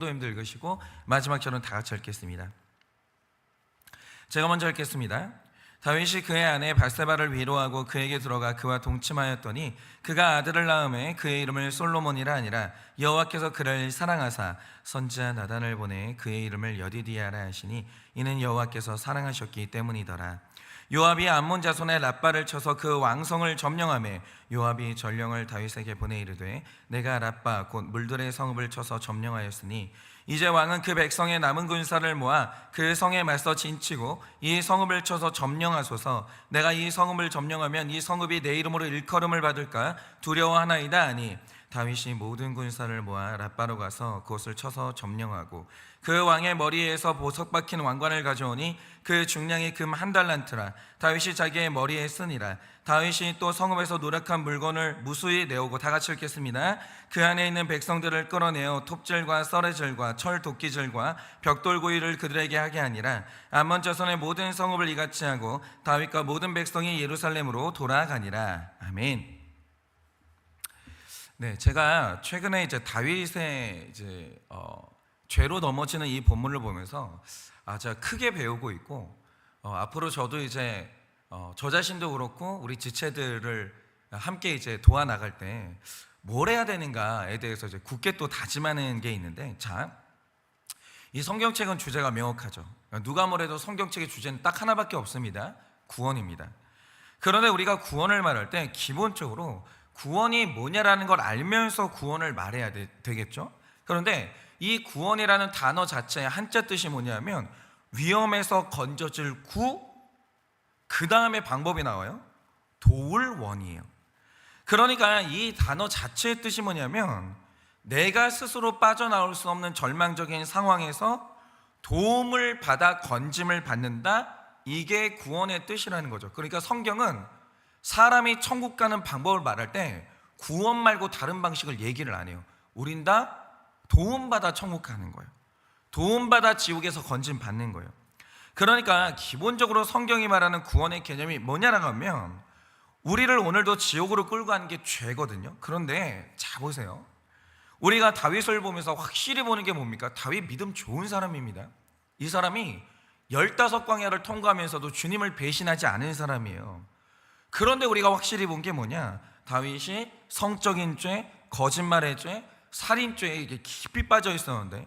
도님들 읽으시고 마지막 절은 다 같이 읽겠습니다. 제가 먼저 읽겠습니다. 다윗이 그의 아내 바세바를 위로하고 그에게 들어가 그와 동침하였더니 그가 아들을 낳음에 그의 이름을 솔로몬이라 하니라. 여호와께서 그를 사랑하사 선지자 나단을 보내 그의 이름을 여디디아라 하시니 이는 여호와께서 사랑하셨기 때문이더라. 요압이 암몬 자손의 랍바를 쳐서 그 왕성을 점령하매 요압이 전령을 다윗에게 보내 이르되 내가 랍바 곧 물들의 성읍을 쳐서 점령하였으니 이제 왕은 그 백성의 남은 군사를 모아 그 성에 맞서 진치고 이 성읍을 쳐서 점령하소서. 내가 이 성읍을 점령하면 이 성읍이 내 이름으로 일컬음을 받을까 두려워하나이다 하니 다윗이 모든 군사를 모아 랍바로 가서 그곳을 쳐서 점령하고 그 왕의 머리에서 보석 박힌 왕관을 가져오니 그 중량이 금 1달란트라. 다윗이 자기의 머리에 쓰니라. 다윗이 또 성읍에서 노력한 물건을 무수히 내오고, 다 같이 읽겠습니다. 그 안에 있는 백성들을 끌어내어 톱질과 썰의질과 철 도끼질과 벽돌구이를 그들에게 하게 하니라. 암몬 자손의 모든 성읍을 이같이 하고 다윗과 모든 백성이 예루살렘으로 돌아가니라. 아멘. 네, 제가 최근에 다윗의 죄로 넘어지는 이 본문을 보면서 제가 크게 배우고 있고, 앞으로 저도 저 자신도 그렇고 우리 지체들을 함께 도와 나갈 때 뭘 해야 되는가에 대해서 굳게 또 다짐하는 게 있는데, 자, 이 성경책은 주제가 명확하죠. 누가 뭐래도 성경책의 주제는 딱 하나밖에 없습니다. 구원입니다. 그런데 우리가 구원을 말할 때 기본적으로 구원이 뭐냐라는 걸 알면서 구원을 말해야 되겠죠. 그런데 이 구원이라는 단어 자체의 한자 뜻이 뭐냐면 위험에서 건져줄 구, 그 다음에 방법이 나와요. 도울 원이에요. 그러니까 이 단어 자체의 뜻이 뭐냐면 내가 스스로 빠져나올 수 없는 절망적인 상황에서 도움을 받아 건짐을 받는다, 이게 구원의 뜻이라는 거죠. 그러니까 성경은 사람이 천국 가는 방법을 말할 때 구원 말고 다른 방식을 얘기를 안 해요. 우린 다 도움받아 천국 가는 거예요. 도움받아 지옥에서 건짐 받는 거예요. 그러니까 기본적으로 성경이 말하는 구원의 개념이 뭐냐라고 하면 우리를 오늘도 지옥으로 끌고 가는 게 죄거든요. 그런데 자 보세요. 우리가 다윗을 보면서 확실히 보는 게 뭡니까? 다윗 믿음 좋은 사람입니다. 이 사람이 15광야를 통과하면서도 주님을 배신하지 않은 사람이에요. 그런데 우리가 확실히 본 게 뭐냐? 다윗이 성적인 죄, 거짓말의 죄, 살인죄에 이게 깊이 빠져 있었는데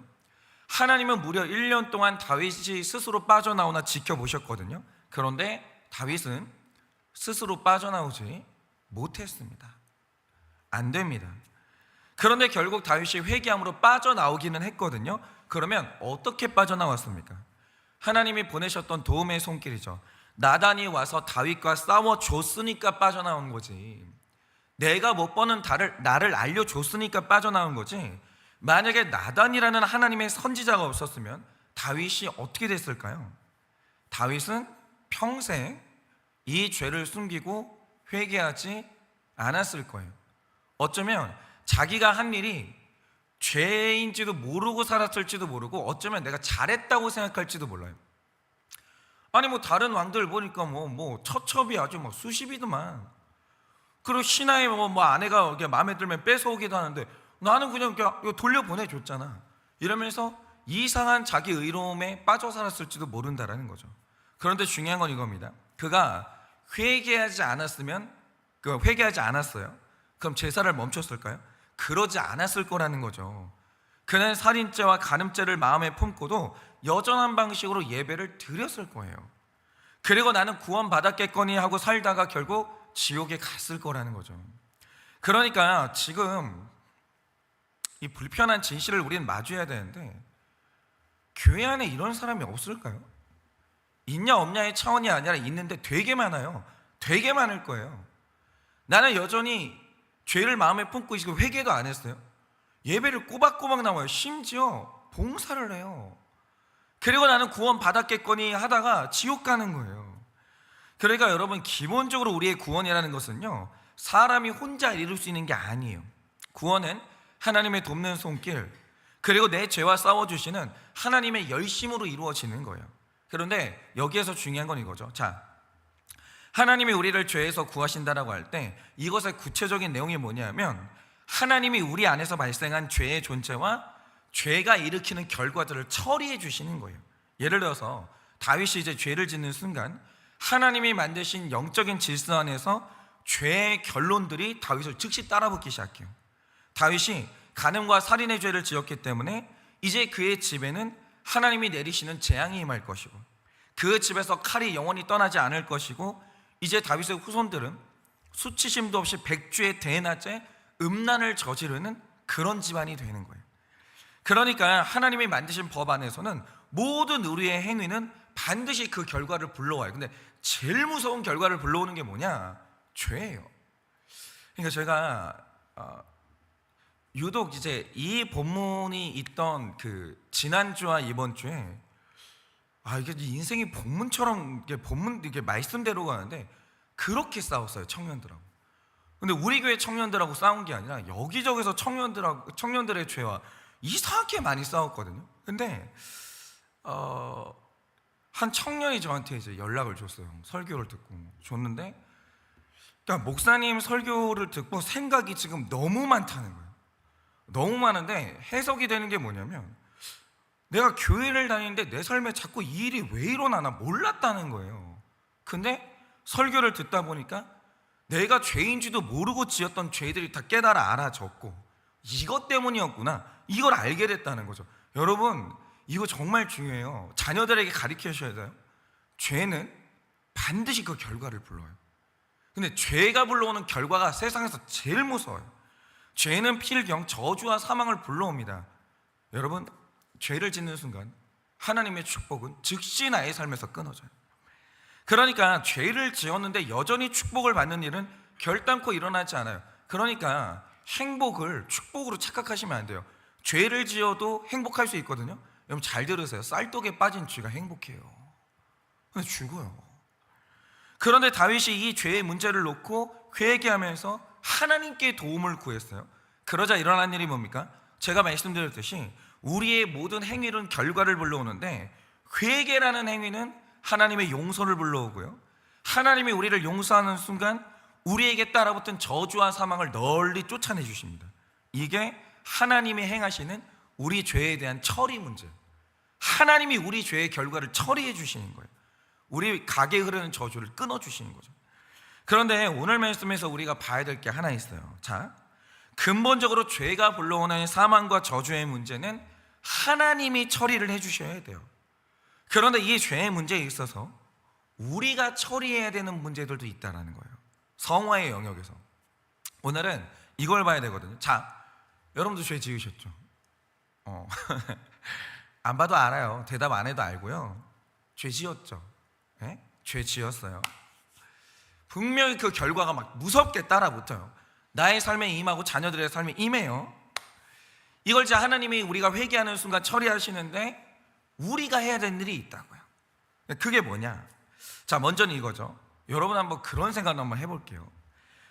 하나님은 무려 1년 동안 다윗이 스스로 빠져나오나 지켜보셨거든요. 그런데 다윗은 스스로 빠져나오지 못했습니다. 안 됩니다. 그런데 결국 다윗이 회개함으로 빠져나오기는 했거든요. 그러면 어떻게 빠져나왔습니까? 하나님이 보내셨던 도움의 손길이죠. 나단이 와서 다윗과 싸워줬으니까 빠져나온 거지. 내가 못 버는 나를 알려줬으니까 빠져나온 거지. 만약에 나단이라는 하나님의 선지자가 없었으면 다윗이 어떻게 됐을까요? 다윗은 평생 이 죄를 숨기고 회개하지 않았을 거예요. 어쩌면 자기가 한 일이 죄인지도 모르고 살았을지도 모르고, 어쩌면 내가 잘했다고 생각할지도 몰라요. 아니 다른 왕들 보니까 처첩이 아주 수십이더만. 그리고 신하의 아내가 마음에 들면 뺏어오기도 하는데 나는 그냥 돌려보내줬잖아. 이러면서 이상한 자기 의로움에 빠져 살았을지도 모른다라는 거죠. 그런데 중요한 건 이겁니다. 그가 회개하지 않았어요. 그럼 제사를 멈췄을까요? 그러지 않았을 거라는 거죠. 그는 살인죄와 간음죄를 마음에 품고도 여전한 방식으로 예배를 드렸을 거예요. 그리고 나는 구원받았겠거니 하고 살다가 결국 지옥에 갔을 거라는 거죠. 그러니까 지금 이 불편한 진실을 우리는 마주해야 되는데, 교회 안에 이런 사람이 없을까요? 있냐 없냐의 차원이 아니라 있는데 되게 많아요. 되게 많을 거예요. 나는 여전히 죄를 마음에 품고 있고 회개도 안 했어요. 예배를 꼬박꼬박 나와요. 심지어 봉사를 해요. 그리고 나는 구원 받았겠거니 하다가 지옥 가는 거예요. 그러니까 여러분, 기본적으로 우리의 구원이라는 것은요, 사람이 혼자 이룰 수 있는 게 아니에요. 구원은 하나님의 돕는 손길, 그리고 내 죄와 싸워주시는 하나님의 열심으로 이루어지는 거예요. 그런데 여기에서 중요한 건 이거죠. 자, 하나님이 우리를 죄에서 구하신다라고 할 때 이것의 구체적인 내용이 뭐냐면 하나님이 우리 안에서 발생한 죄의 존재와 죄가 일으키는 결과들을 처리해 주시는 거예요. 예를 들어서 다윗이 이제 죄를 짓는 순간 하나님이 만드신 영적인 질서 안에서 죄의 결론들이 다윗을 즉시 따라붙기 시작해요. 다윗이 간음과 살인의 죄를 지었기 때문에 이제 그의 집에는 하나님이 내리시는 재앙이 임할 것이고, 그 집에서 칼이 영원히 떠나지 않을 것이고, 이제 다윗의 후손들은 수치심도 없이 백주의 대낮에 음란을 저지르는 그런 집안이 되는 거예요. 그러니까 하나님이 만드신 법 안에서는 모든 우리의 행위는 반드시 그 결과를 불러와요. 근데 제일 무서운 결과를 불러오는 게 뭐냐? 죄예요. 그러니까 제가 유독 이제 이 본문이 있던 그 지난주와 이번 주에 이게 인생이 본문처럼 이게 말씀대로 가는데 그렇게 싸웠어요, 청년들하고. 근데 우리 교회 청년들하고 싸운 게 아니라 여기저기서 청년들의 죄와 이상하게 많이 싸웠거든요. 근데 한 청년이 저한테 이제 연락을 줬어요. 설교를 듣고 줬는데, 그러니까 목사님 설교를 듣고 생각이 지금 너무 많다는 거예요. 너무 많은데 해석이 되는 게 뭐냐면, 내가 교회를 다니는데 내 삶에 자꾸 이 일이 왜 일어나나 몰랐다는 거예요. 근데 설교를 듣다 보니까 내가 죄인지도 모르고 지었던 죄들이 다 깨달아 알아졌고, 이것 때문이었구나, 이걸 알게 됐다는 거죠. 여러분, 이거 정말 중요해요. 자녀들에게 가르쳐주셔야 돼요. 죄는 반드시 그 결과를 불러요. 근데 죄가 불러오는 결과가 세상에서 제일 무서워요. 죄는 필경 저주와 사망을 불러옵니다. 여러분, 죄를 짓는 순간 하나님의 축복은 즉시 나의 삶에서 끊어져요. 그러니까 죄를 지었는데 여전히 축복을 받는 일은 결단코 일어나지 않아요. 그러니까 행복을 축복으로 착각하시면 안 돼요. 죄를 지어도 행복할 수 있거든요. 여러분 잘 들으세요. 쌀독에 빠진 쥐가 행복해요. 근데 죽어요. 그런데 다윗이 이 죄의 문제를 놓고 회개하면서 하나님께 도움을 구했어요. 그러자 일어난 일이 뭡니까? 제가 말씀드렸듯이 우리의 모든 행위는 결과를 불러오는데, 회개라는 행위는 하나님의 용서를 불러오고요, 하나님이 우리를 용서하는 순간 우리에게 따라붙은 저주와 사망을 널리 쫓아내 주십니다. 이게 하나님이 행하시는 우리 죄에 대한 처리 문제. 하나님이 우리 죄의 결과를 처리해 주시는 거예요. 우리 가게 흐르는 저주를 끊어 주시는 거죠. 그런데 오늘 말씀에서 우리가 봐야 될 게 하나 있어요. 자, 근본적으로 죄가 불러오는 사망과 저주의 문제는 하나님이 처리를 해 주셔야 돼요. 그런데 이 죄의 문제에 있어서 우리가 처리해야 되는 문제들도 있다는 거예요. 성화의 영역에서. 오늘은 이걸 봐야 되거든요. 자, 여러분도 죄 지으셨죠? 안 봐도 알아요. 대답 안 해도 알고요. 죄 지었죠? 네? 죄 지었어요. 분명히 그 결과가 막 무섭게 따라붙어요. 나의 삶에 임하고 자녀들의 삶에 임해요. 이걸 이제 하나님이 우리가 회개하는 순간 처리하시는데 우리가 해야 되는 일이 있다고요. 그게 뭐냐? 자, 먼저는 이거죠. 여러분 한번 그런 생각 한번 해볼게요.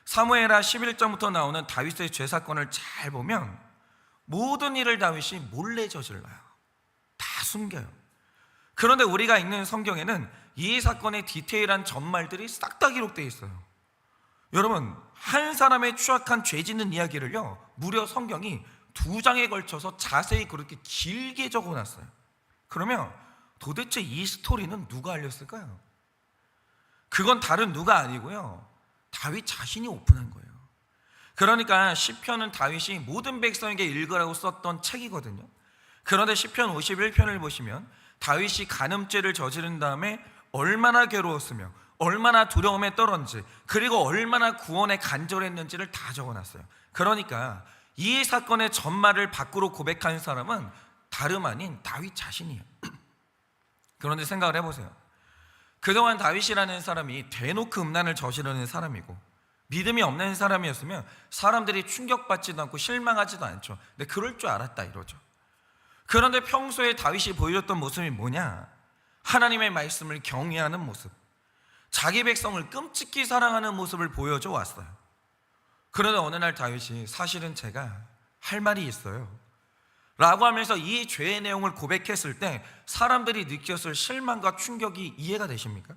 사무엘하 11장부터 나오는 다윗의 죄 사건을 잘 보면 모든 일을 다윗이 몰래 저질러요. 다 숨겨요. 그런데 우리가 읽는 성경에는 이 사건의 디테일한 전말들이 싹 다 기록되어 있어요. 여러분, 한 사람의 추악한 죄 짓는 이야기를요, 무려 성경이 2장에 걸쳐서 자세히 그렇게 길게 적어놨어요. 그러면 도대체 이 스토리는 누가 알렸을까요? 그건 다른 누가 아니고요, 다윗 자신이 오픈한 거예요. 그러니까 시편은 다윗이 모든 백성에게 읽으라고 썼던 책이거든요. 그런데 시편 51편을 보시면 다윗이 간음죄를 저지른 다음에 얼마나 괴로웠으며 얼마나 두려움에 떨었는지, 그리고 얼마나 구원에 간절했는지를 다 적어놨어요. 그러니까 이 사건의 전말을 밖으로 고백한 사람은 다름 아닌 다윗 자신이에요. 그런데 생각을 해보세요. 그동안 다윗이라는 사람이 대놓고 음란을 저지르는 사람이고 믿음이 없는 사람이었으면 사람들이 충격받지도 않고 실망하지도 않죠. 근데 그럴 줄 알았다 이러죠. 그런데 평소에 다윗이 보여줬던 모습이 뭐냐? 하나님의 말씀을 경외하는 모습, 자기 백성을 끔찍히 사랑하는 모습을 보여줘 왔어요. 그러나 어느 날 다윗이 사실은 제가 할 말이 있어요 라고 하면서 이 죄의 내용을 고백했을 때 사람들이 느꼈을 실망과 충격이 이해가 되십니까?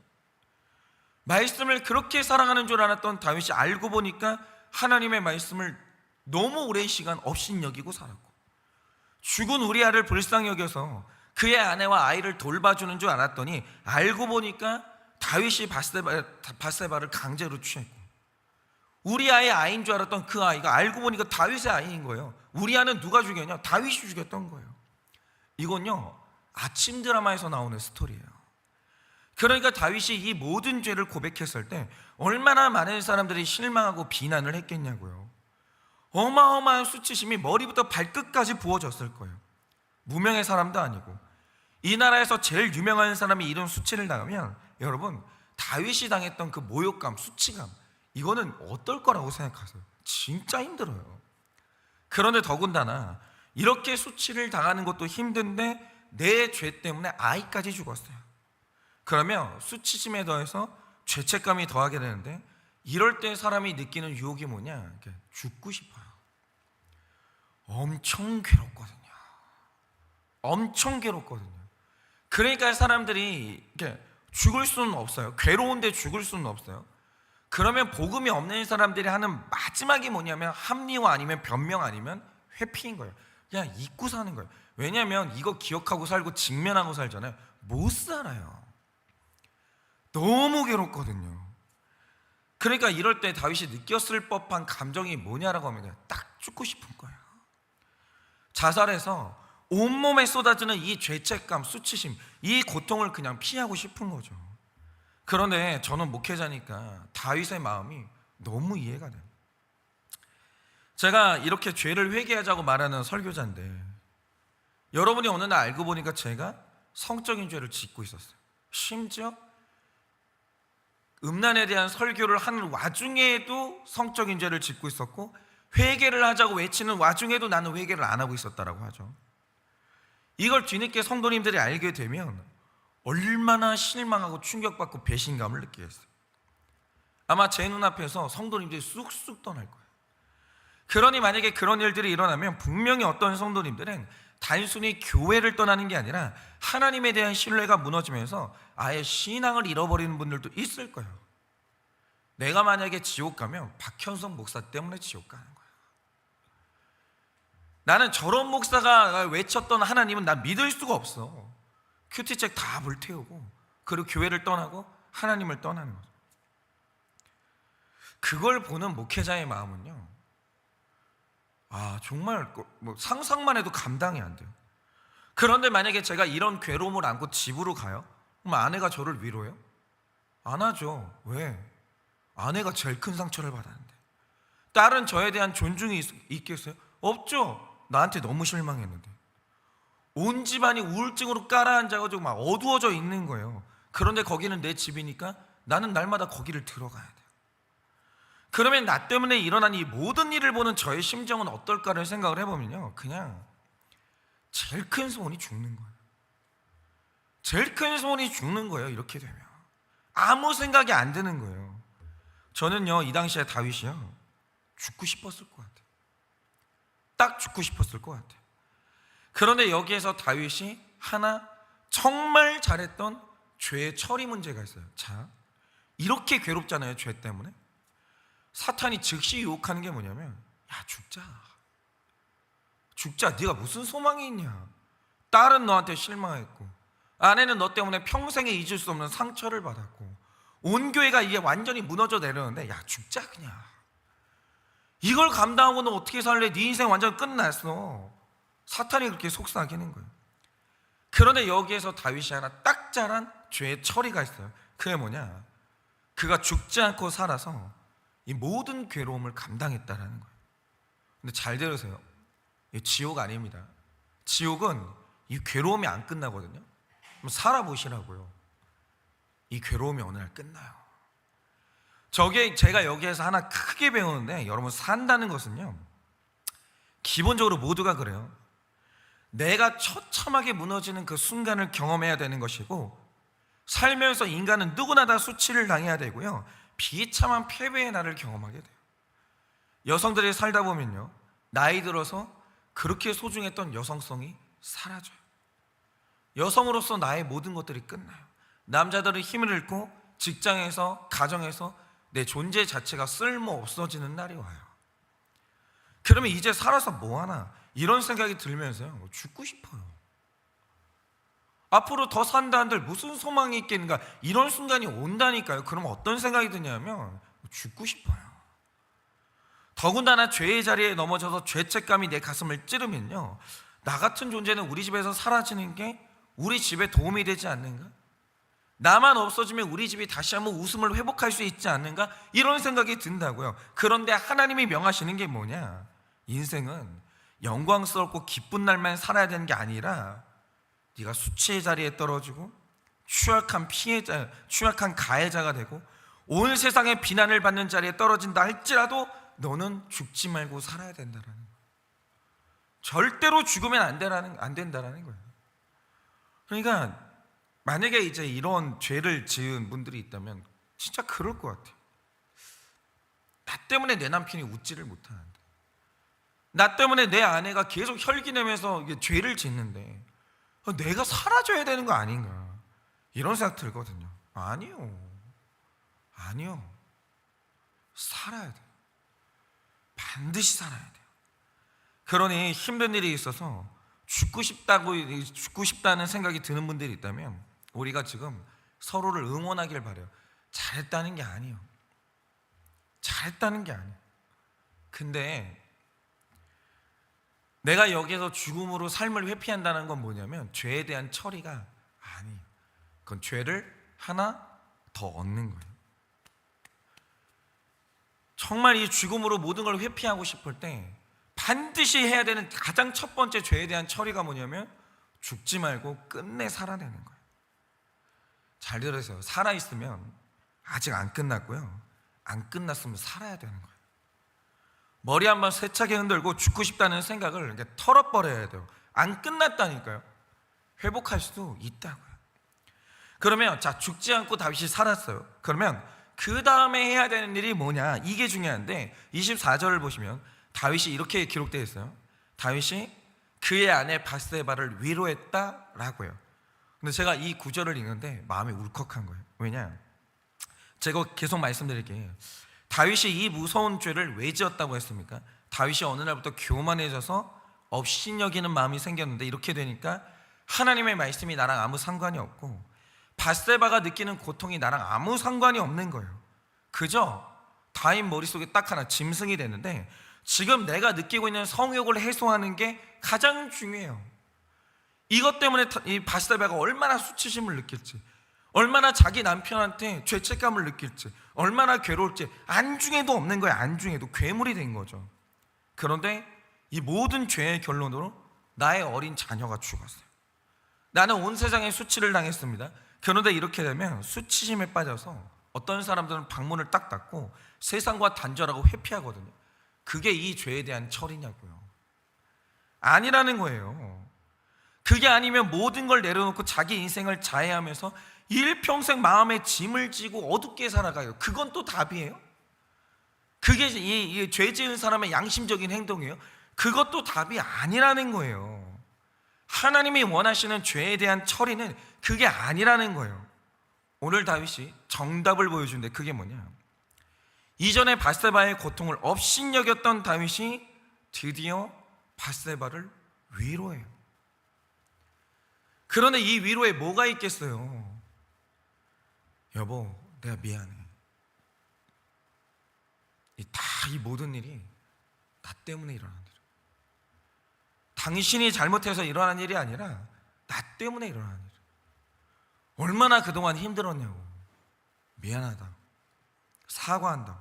말씀을 그렇게 사랑하는 줄 알았던 다윗이 알고 보니까 하나님의 말씀을 너무 오랜 시간 업신여기고 살았고, 죽은 우리아를 불쌍히 여겨서 그의 아내와 아이를 돌봐주는 줄 알았더니 알고 보니까 다윗이 바세바를 강제로 취했고, 우리아의 아이인 줄 알았던 그 아이가 알고 보니까 다윗의 아이인 거예요. 우리아는 누가 죽였냐? 다윗이 죽였던 거예요. 이건요, 아침 드라마에서 나오는 스토리예요. 그러니까 다윗이 이 모든 죄를 고백했을 때 얼마나 많은 사람들이 실망하고 비난을 했겠냐고요. 어마어마한 수치심이 머리부터 발끝까지 부어졌을 거예요. 무명의 사람도 아니고 이 나라에서 제일 유명한 사람이 이런 수치를 당하면 여러분, 다윗이 당했던 그 모욕감, 수치감, 이거는 어떨 거라고 생각하세요? 진짜 힘들어요. 그런데 더군다나 이렇게 수치를 당하는 것도 힘든데 내 죄 때문에 아이까지 죽었어요. 그러면 수치심에 더해서 죄책감이 더하게 되는데, 이럴 때 사람이 느끼는 유혹이 뭐냐? 죽고 싶어요. 엄청 괴롭거든요. 엄청 괴롭거든요. 그러니까 사람들이 죽을 수는 없어요. 괴로운데 죽을 수는 없어요. 그러면 복음이 없는 사람들이 하는 마지막이 뭐냐면 합리화 아니면 변명 아니면 회피인 거예요. 그냥 잊고 사는 거예요. 왜냐하면 이거 기억하고 살고 직면하고 살잖아요. 못 살아요. 너무 괴롭거든요. 그러니까 이럴 때 다윗이 느꼈을 법한 감정이 뭐냐라고 하면 딱 죽고 싶은 거예요. 자살해서 온몸에 쏟아지는 이 죄책감, 수치심, 이 고통을 그냥 피하고 싶은 거죠. 그런데 저는 목회자니까 다윗의 마음이 너무 이해가 돼요. 제가 이렇게 죄를 회개하자고 말하는 설교자인데, 여러분이 어느 날 알고 보니까 제가 성적인 죄를 짓고 있었어요. 심지어 음란에 대한 설교를 하는 와중에도 성적인 죄를 짓고 있었고, 회개를 하자고 외치는 와중에도 나는 회개를 안 하고 있었다라고 하죠. 이걸 뒤늦게 성도님들이 알게 되면 얼마나 실망하고 충격받고 배신감을 느끼겠어요. 아마 제 눈앞에서 성도님들이 쑥쑥 떠날 거예요. 그러니 만약에 그런 일들이 일어나면 분명히 어떤 성도님들은 단순히 교회를 떠나는 게 아니라 하나님에 대한 신뢰가 무너지면서 아예 신앙을 잃어버리는 분들도 있을 거예요. 내가 만약에 지옥 가면 박현성 목사 때문에 지옥 가는 거야. 나는 저런 목사가 외쳤던 하나님은 나 믿을 수가 없어. 큐티책 다 불태우고 그리고 교회를 떠나고 하나님을 떠나는 거죠. 그걸 보는 목회자의 마음은요, 정말 상상만 해도 감당이 안 돼요. 그런데 만약에 제가 이런 괴로움을 안고 집으로 가요? 그럼 아내가 저를 위로해요? 안 하죠. 왜? 아내가 제일 큰 상처를 받았는데. 딸은 저에 대한 존중이 있겠어요? 없죠. 나한테 너무 실망했는데. 온 집안이 우울증으로 깔아앉아가지고 막 어두워져 있는 거예요. 그런데 거기는 내 집이니까 나는 날마다 거기를 들어가야 돼요. 그러면 나 때문에 일어난 이 모든 일을 보는 저의 심정은 어떨까를 생각을 해보면요, 그냥 제일 큰 소원이 죽는 거예요. 제일 큰 소원이 죽는 거예요. 이렇게 되면 아무 생각이 안 드는 거예요. 저는요, 이 당시에 다윗이요, 죽고 싶었을 것 같아요. 딱 죽고 싶었을 것 같아요. 그런데 여기에서 다윗이 하나 정말 잘했던 죄의 처리 문제가 있어요. 자, 이렇게 괴롭잖아요, 죄 때문에. 사탄이 즉시 유혹하는 게 뭐냐면, 야, 죽자. 네가 무슨 소망이 있냐. 딸은 너한테 실망했고 아내는 너 때문에 평생에 잊을 수 없는 상처를 받았고 온 교회가 이게 완전히 무너져 내려오는데, 야, 죽자 그냥. 이걸 감당하고는 어떻게 살래? 네 인생 완전 끝났어. 사탄이 그렇게 속삭이는 거예요. 그런데 여기에서 다윗이 하나 딱 잘한 죄의 처리가 있어요. 그게 뭐냐? 그가 죽지 않고 살아서 이 모든 괴로움을 감당했다라는 거예요. 근데 잘 들으세요. 이 지옥 아닙니다. 지옥은 이 괴로움이 안 끝나거든요. 한번 살아보시라고요. 이 괴로움이 어느 날 끝나요. 제가 여기에서 하나 크게 배우는데, 여러분, 산다는 것은요, 기본적으로 모두가 그래요. 내가 처참하게 무너지는 그 순간을 경험해야 되는 것이고, 살면서 인간은 누구나 다 수치를 당해야 되고요, 비참한 패배의 날을 경험하게 돼요. 여성들이 살다 보면요, 나이 들어서 그렇게 소중했던 여성성이 사라져요. 여성으로서 나의 모든 것들이 끝나요. 남자들은 힘을 잃고 직장에서, 가정에서 내 존재 자체가 쓸모 없어지는 날이 와요. 그러면 이제 살아서 뭐하나? 이런 생각이 들면서요, 죽고 싶어요. 앞으로 더 산다 한들 무슨 소망이 있겠는가, 이런 순간이 온다니까요. 그럼 어떤 생각이 드냐면 죽고 싶어요. 더군다나 죄의 자리에 넘어져서 죄책감이 내 가슴을 찌르면요, 나 같은 존재는 우리 집에서 사라지는 게 우리 집에 도움이 되지 않는가? 나만 없어지면 우리 집이 다시 한번 웃음을 회복할 수 있지 않는가? 이런 생각이 든다고요. 그런데 하나님이 명하시는 게 뭐냐? 인생은 영광스럽고 기쁜 날만 살아야 되는 게 아니라 네가 수치의 자리에 떨어지고 취약한 피해자, 취약한 가해자가 되고 온 세상의 비난을 받는 자리에 떨어진다 할지라도 너는 죽지 말고 살아야 된다라는 거예요. 절대로 죽으면 안 된다라는 거예요. 그러니까 만약에 이제 이런 죄를 지은 분들이 있다면 진짜 그럴 것 같아요. 나 때문에 내 남편이 웃지를 못하는데, 나 때문에 내 아내가 계속 혈기내면서 죄를 짓는데 내가 사라져야 되는 거 아닌가, 이런 생각 들거든요. 아니요. 살아야 돼요. 반드시 살아야 돼요. 그러니 힘든 일이 있어서 죽고 싶다는 생각이 드는 분들이 있다면 우리가 지금 서로를 응원하길 바라요. 잘했다는 게 아니에요. 근데 내가 여기서 죽음으로 삶을 회피한다는 건 뭐냐면 죄에 대한 처리가 아니에요. 그건 죄를 하나 더 얻는 거예요. 정말 이 죽음으로 모든 걸 회피하고 싶을 때 반드시 해야 되는 가장 첫 번째 죄에 대한 처리가 뭐냐면 죽지 말고 끝내 살아내는 거예요. 잘 들으세요. 살아있으면 아직 안 끝났고요, 안 끝났으면 살아야 되는 거예요. 머리 한번 세차게 흔들고 죽고 싶다는 생각을 이렇게 털어버려야 돼요. 안 끝났다니까요. 회복할 수도 있다고요. 그러면 자, 죽지 않고 다윗이 살았어요. 그러면 그 다음에 해야 되는 일이 뭐냐, 이게 중요한데 24절을 보시면 다윗이 이렇게 기록되어 있어요. 다윗이 그의 아내 바세바를 위로했다라고요. 근데 제가 이 구절을 읽는데 마음이 울컥한 거예요. 왜냐, 제가 계속 말씀드릴게요. 다윗이 이 무서운 죄를 왜 지었다고 했습니까? 다윗이 어느 날부터 교만해져서 업신여기는 마음이 생겼는데 이렇게 되니까 하나님의 말씀이 나랑 아무 상관이 없고 바세바가 느끼는 고통이 나랑 아무 상관이 없는 거예요. 그저 다윗 머릿속에 딱 하나 짐승이 됐는데 지금 내가 느끼고 있는 성욕을 해소하는 게 가장 중요해요. 이것 때문에 이 바세바가 얼마나 수치심을 느낄지, 얼마나 자기 남편한테 죄책감을 느낄지, 얼마나 괴로울지 안중에도 없는 거예요. 안중에도 괴물이 된 거죠. 그런데 이 모든 죄의 결론으로 나의 어린 자녀가 죽었어요. 나는 온 세상에 수치를 당했습니다. 그런데 이렇게 되면 수치심에 빠져서 어떤 사람들은 방문을 딱 닫고 세상과 단절하고 회피하거든요. 그게 이 죄에 대한 처리냐고요. 아니라는 거예요. 그게 아니면 모든 걸 내려놓고 자기 인생을 자해하면서 일평생 마음에 짐을 지고 어둡게 살아가요. 그건 또 답이에요? 그게 이 죄 지은 사람의 양심적인 행동이에요? 그것도 답이 아니라는 거예요. 하나님이 원하시는 죄에 대한 처리는 그게 아니라는 거예요. 오늘 다윗이 정답을 보여주는데 그게 뭐냐, 이전에 바세바의 고통을 업신여겼던 다윗이 드디어 바세바를 위로해요. 그런데 이 위로에 뭐가 있겠어요? 여보, 내가 미안해. 이 모든 일이 나 때문에 일어난 일이야. 당신이 잘못해서 일어난 일이 아니라 나 때문에 일어난 일이야. 얼마나 그동안 힘들었냐고. 미안하다. 사과한다.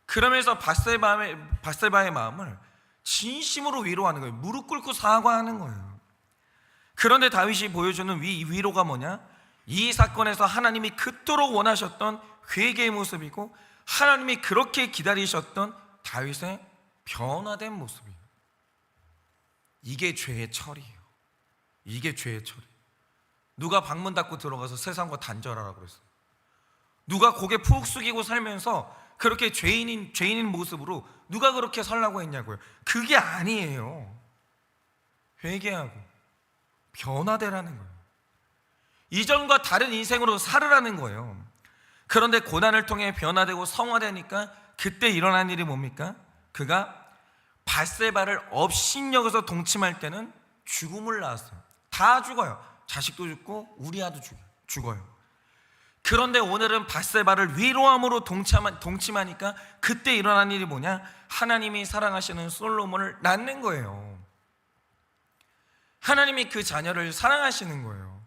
그러면서 바세바의 마음을 진심으로 위로하는 거예요. 무릎 꿇고 사과하는 거예요. 그런데 다윗이 보여주는 위로가 뭐냐? 이 사건에서 하나님이 그토록 원하셨던 회개의 모습이고 하나님이 그렇게 기다리셨던 다윗의 변화된 모습이에요. 이게 죄의 처리예요. 이게 죄의 처리. 누가 방문 닫고 들어가서 세상과 단절하라고 그랬어요? 누가 고개 푹 숙이고 살면서 그렇게 죄인인 모습으로 누가 그렇게 살라고 했냐고요? 그게 아니에요. 회개하고 변화되라는 거예요. 이전과 다른 인생으로 살으라는 거예요. 그런데 고난을 통해 변화되고 성화되니까 그때 일어난 일이 뭡니까? 그가 밧세바를 업신여겨서 동침할 때는 죽음을 낳았어요. 다 죽어요. 자식도 죽고 우리아도 죽어요. 그런데 오늘은 밧세바를 위로함으로 동침하니까 그때 일어난 일이 뭐냐? 하나님이 사랑하시는 솔로몬을 낳는 거예요. 하나님이 그 자녀를 사랑하시는 거예요.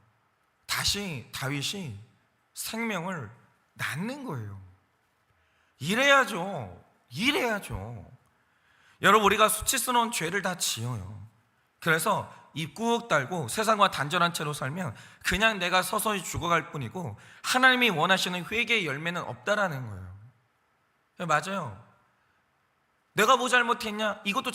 다시 다윗이 생명을 낳는 거예요. 이래야죠. 여러분, 우리가 수치스러운 죄를 다 지어요. 그래서 입 꾹 달고 세상과 단절한 채로 살면 그냥 내가 서서히 죽어갈 뿐이고 하나님이 원하시는 회개의 열매는 없다라는 거예요. 맞아요. 내가 뭐 잘못했냐? 이것도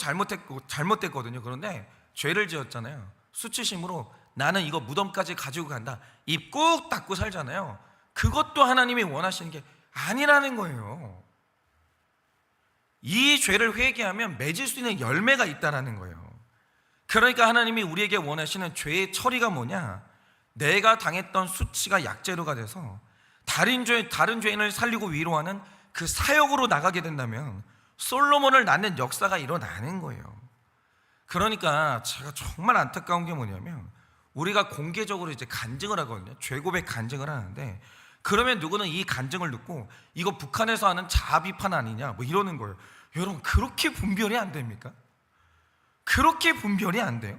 잘못됐거든요. 그런데 죄를 지었잖아요. 수치심으로 나는 이거 무덤까지 가지고 간다. 입 꾹 닫고 살잖아요. 그것도 하나님이 원하시는 게 아니라는 거예요. 이 죄를 회개하면 맺을 수 있는 열매가 있다라는 거예요. 그러니까 하나님이 우리에게 원하시는 죄의 처리가 뭐냐? 내가 당했던 수치가 약재료가 돼서 다른 죄인을 살리고 위로하는 그 사역으로 나가게 된다면 솔로몬을 낳는 역사가 일어나는 거예요. 그러니까 제가 정말 안타까운 게 뭐냐면 우리가 공개적으로 이제 간증을 하거든요. 죄고백 간증을 하는데 그러면 누구는 이 간증을 듣고 이거 북한에서 하는 자아 비판 아니냐 뭐 이러는 거예요. 여러분, 그렇게 분별이 안 됩니까? 그렇게 분별이 안 돼요?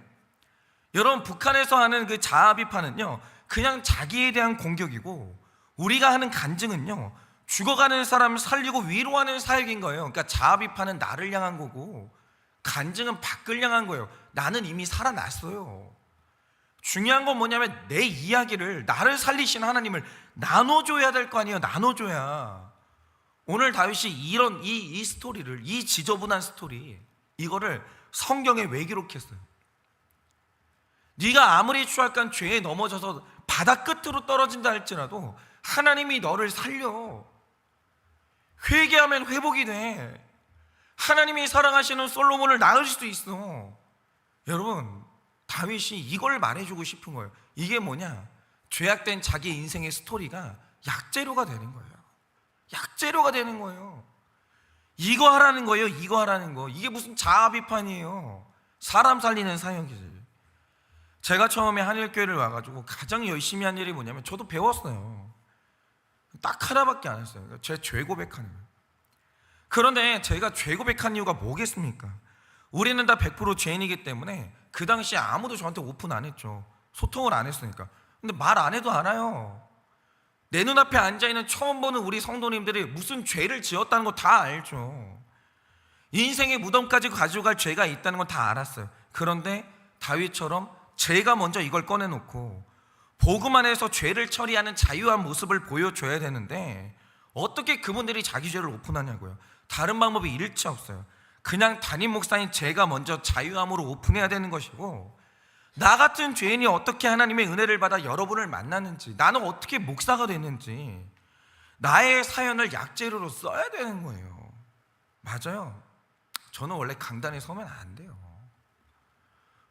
여러분, 북한에서 하는 그 자아 비판은요 그냥 자기에 대한 공격이고 우리가 하는 간증은요 죽어가는 사람을 살리고 위로하는 사역인 거예요. 그러니까 자아 비판은 나를 향한 거고 간증은 밖을 향한 거예요. 나는 이미 살아났어요. 중요한 건 뭐냐면 내 이야기를, 나를 살리신 하나님을 나눠줘야 될 거 아니에요. 나눠줘야. 오늘 다윗이 이런 이 스토리를, 이 지저분한 스토리, 이거를 성경에 왜 기록했어요? 네가 아무리 추악한 죄에 넘어져서 바다 끝으로 떨어진다 할지라도 하나님이 너를 살려. 회개하면 회복이 돼. 하나님이 사랑하시는 솔로몬을 낳을 수도 있어. 여러분, 다윗이 이걸 말해주고 싶은 거예요. 이게 뭐냐? 죄악된 자기 인생의 스토리가 약재료가 되는 거예요. 약재료가 되는 거예요. 이거 하라는 거예요. 이거 하라는 거. 이게 무슨 자아 비판이에요. 사람 살리는 사역이지. 제가 처음에 한일교회를 와가지고 가장 열심히 한 일이 뭐냐면 저도 배웠어요. 딱 하나밖에 안 했어요. 제 죄 고백하는 거예요. 그런데 제가 죄 고백한 이유가 뭐겠습니까? 우리는 다 100% 죄인이기 때문에 그 당시에 아무도 저한테 오픈 안 했죠. 소통을 안 했으니까. 근데 말 안 해도 알아요. 내 눈앞에 앉아있는 처음 보는 우리 성도님들이 무슨 죄를 지었다는 거 다 알죠. 인생의 무덤까지 가져갈 죄가 있다는 건 다 알았어요. 그런데 다윗처럼 제가 먼저 이걸 꺼내놓고 복음 안에서 죄를 처리하는 자유한 모습을 보여줘야 되는데 어떻게 그분들이 자기 죄를 오픈하냐고요. 다른 방법이 일치 없어요. 그냥 담임 목사인 제가 먼저 자유함으로 오픈해야 되는 것이고, 나 같은 죄인이 어떻게 하나님의 은혜를 받아 여러분을 만나는지, 나는 어떻게 목사가 됐는지 나의 사연을 약재료로 써야 되는 거예요. 맞아요. 저는 원래 강단에 서면 안 돼요.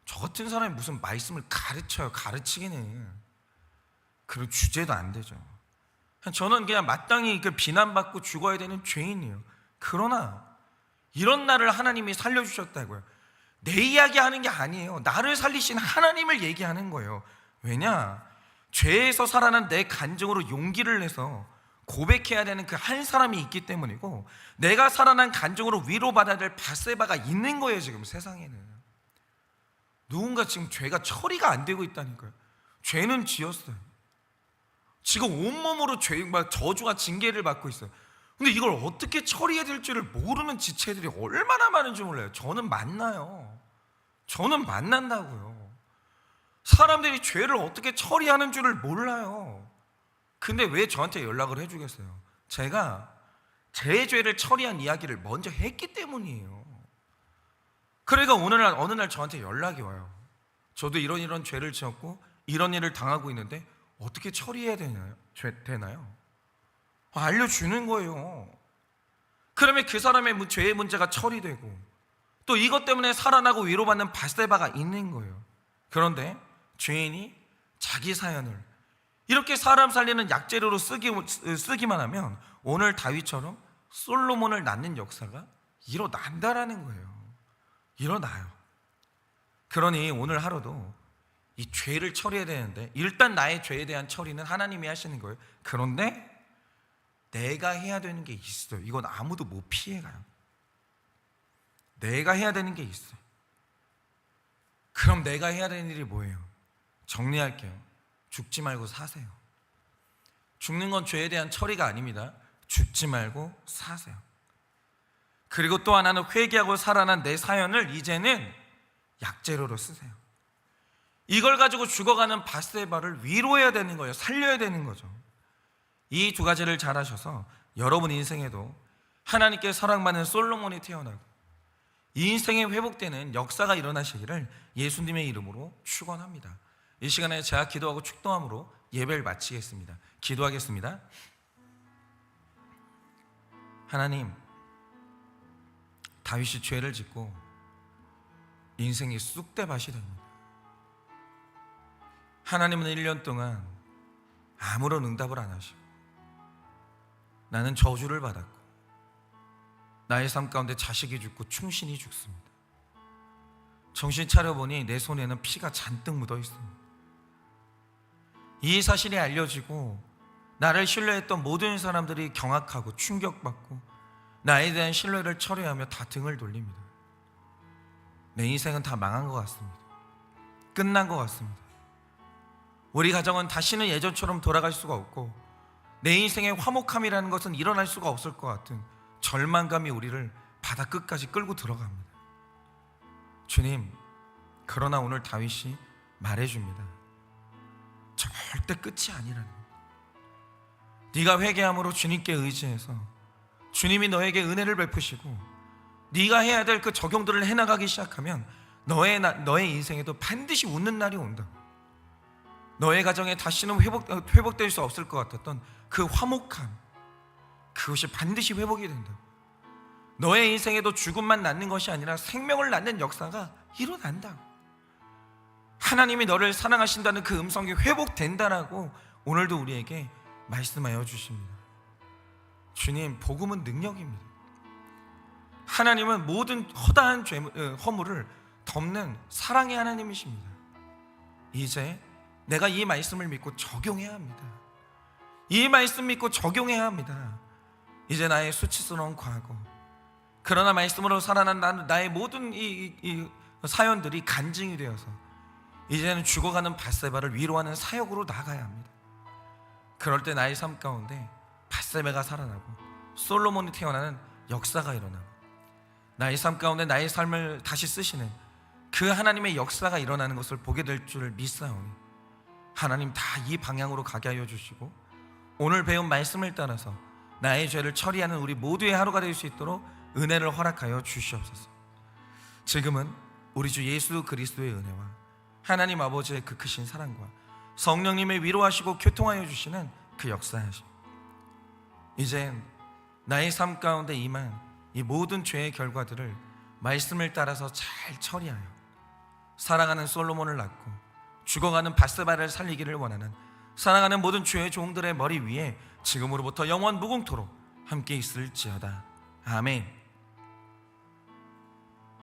저 같은 사람이 무슨 말씀을 가르치기는 그런 주제도 안 되죠. 저는 그냥 마땅히 비난받고 죽어야 되는 죄인이에요. 그러나 이런 나를 하나님이 살려주셨다고요. 내 이야기 하는 게 아니에요. 나를 살리신 하나님을 얘기하는 거예요. 왜냐? 죄에서 살아난 내 간증으로 용기를 내서 고백해야 되는 그 한 사람이 있기 때문이고, 내가 살아난 간증으로 위로받아야 될 밧세바가 있는 거예요. 지금 세상에는 누군가 지금 죄가 처리가 안 되고 있다니까요. 죄는 지었어요. 지금 온몸으로 저주와 징계를 받고 있어요. 근데 이걸 어떻게 처리해야 될지를 모르는 지체들이 얼마나 많은지 몰라요. 저는 만나요. 저는 만난다고요. 사람들이 죄를 어떻게 처리하는 줄을 몰라요. 근데 왜 저한테 연락을 해주겠어요? 제가 제 죄를 처리한 이야기를 먼저 했기 때문이에요. 그러니까 어느 날 저한테 연락이 와요. 저도 이런 죄를 지었고 이런 일을 당하고 있는데 어떻게 처리해야 되나요? 알려주는 거예요. 그러면 그 사람의 죄의 문제가 처리되고 또 이것 때문에 살아나고 위로받는 밧세바가 있는 거예요. 그런데 죄인이 자기 사연을 이렇게 사람 살리는 약재료로 쓰기만 하면 오늘 다윗처럼 솔로몬을 낳는 역사가 일어난다라는 거예요. 일어나요. 그러니 오늘 하루도 이 죄를 처리해야 되는데, 일단 나의 죄에 대한 처리는 하나님이 하시는 거예요. 그런데 내가 해야 되는 게 있어요. 이건 아무도 못 피해가요. 내가 해야 되는 게 있어요. 그럼 내가 해야 되는 일이 뭐예요? 정리할게요. 죽지 말고 사세요. 죽는 건 죄에 대한 처리가 아닙니다. 죽지 말고 사세요. 그리고 또 하나는 회개하고 살아난 내 사연을 이제는 약재료로 쓰세요. 이걸 가지고 죽어가는 밧세바를 위로해야 되는 거예요. 살려야 되는 거죠. 이 두 가지를 잘 하셔서 여러분 인생에도 하나님께 사랑받는 솔로몬이 태어나고 이 인생에 회복되는 역사가 일어나시기를 예수님의 이름으로 축원합니다. 이 시간에 제가 기도하고 축도함으로 예배를 마치겠습니다. 기도하겠습니다. 하나님, 다윗이 죄를 짓고 인생이 쑥대밭이 됩니다. 하나님은 1년 동안 아무런 응답을 안 하시고 나는 저주를 받았고 나의 삶 가운데 자식이 죽고 충신이 죽습니다. 정신 차려보니 내 손에는 피가 잔뜩 묻어 있습니다. 이 사실이 알려지고 나를 신뢰했던 모든 사람들이 경악하고 충격받고 나에 대한 신뢰를 철회하며 다 등을 돌립니다. 내 인생은 다 망한 것 같습니다. 끝난 것 같습니다. 우리 가정은 다시는 예전처럼 돌아갈 수가 없고 내 인생의 화목함이라는 것은 일어날 수가 없을 것 같은 절망감이 우리를 바다 끝까지 끌고 들어갑니다. 주님, 그러나 오늘 다윗이 말해줍니다. 절대 끝이 아니라는 거예요. 네가 회개함으로 주님께 의지해서 주님이 너에게 은혜를 베푸시고 네가 해야 될 그 적용들을 해나가기 시작하면 너의 인생에도 반드시 웃는 날이 온다. 너의 가정에 다시는 회복될 수 없을 것 같았던 그 화목함, 그것이 반드시 회복이 된다. 너의 인생에도 죽음만 낳는 것이 아니라 생명을 낳는 역사가 일어난다. 하나님이 너를 사랑하신다는 그 음성이 회복된다라고 오늘도 우리에게 말씀하여 주십니다. 주님, 복음은 능력입니다. 하나님은 모든 허다한 허물을 덮는 사랑의 하나님이십니다. 이제 내가 이 말씀을 믿고 적용해야 합니다. 이 말씀 믿고 적용해야 합니다. 이제 나의 수치스러운 과거, 그러나 말씀으로 살아난 나의 모든 이 사연들이 간증이 되어서 이제는 죽어가는 밧세바를 위로하는 사역으로 나가야 합니다. 그럴 때 나의 삶 가운데 밧세바가 살아나고 솔로몬이 태어나는 역사가 일어나고 나의 삶 가운데 나의 삶을 다시 쓰시는 그 하나님의 역사가 일어나는 것을 보게 될 줄 믿사오니 하나님 다 이 방향으로 가게 하여 주시고 오늘 배운 말씀을 따라서 나의 죄를 처리하는 우리 모두의 하루가 될 수 있도록 은혜를 허락하여 주시옵소서. 지금은 우리 주 예수 그리스도의 은혜와 하나님 아버지의 그 크신 사랑과 성령님의 위로하시고 교통하여 주시는 그 역사하심, 이젠 나의 삶 가운데 임한 이 모든 죄의 결과들을 말씀을 따라서 잘 처리하여 사랑하는 솔로몬을 낳고 죽어가는 밧세바를 살리기를 원하는 사랑하는 모든 주의 종들의 머리 위에 지금으로부터 영원 무궁토록 함께 있을지어다. 아멘.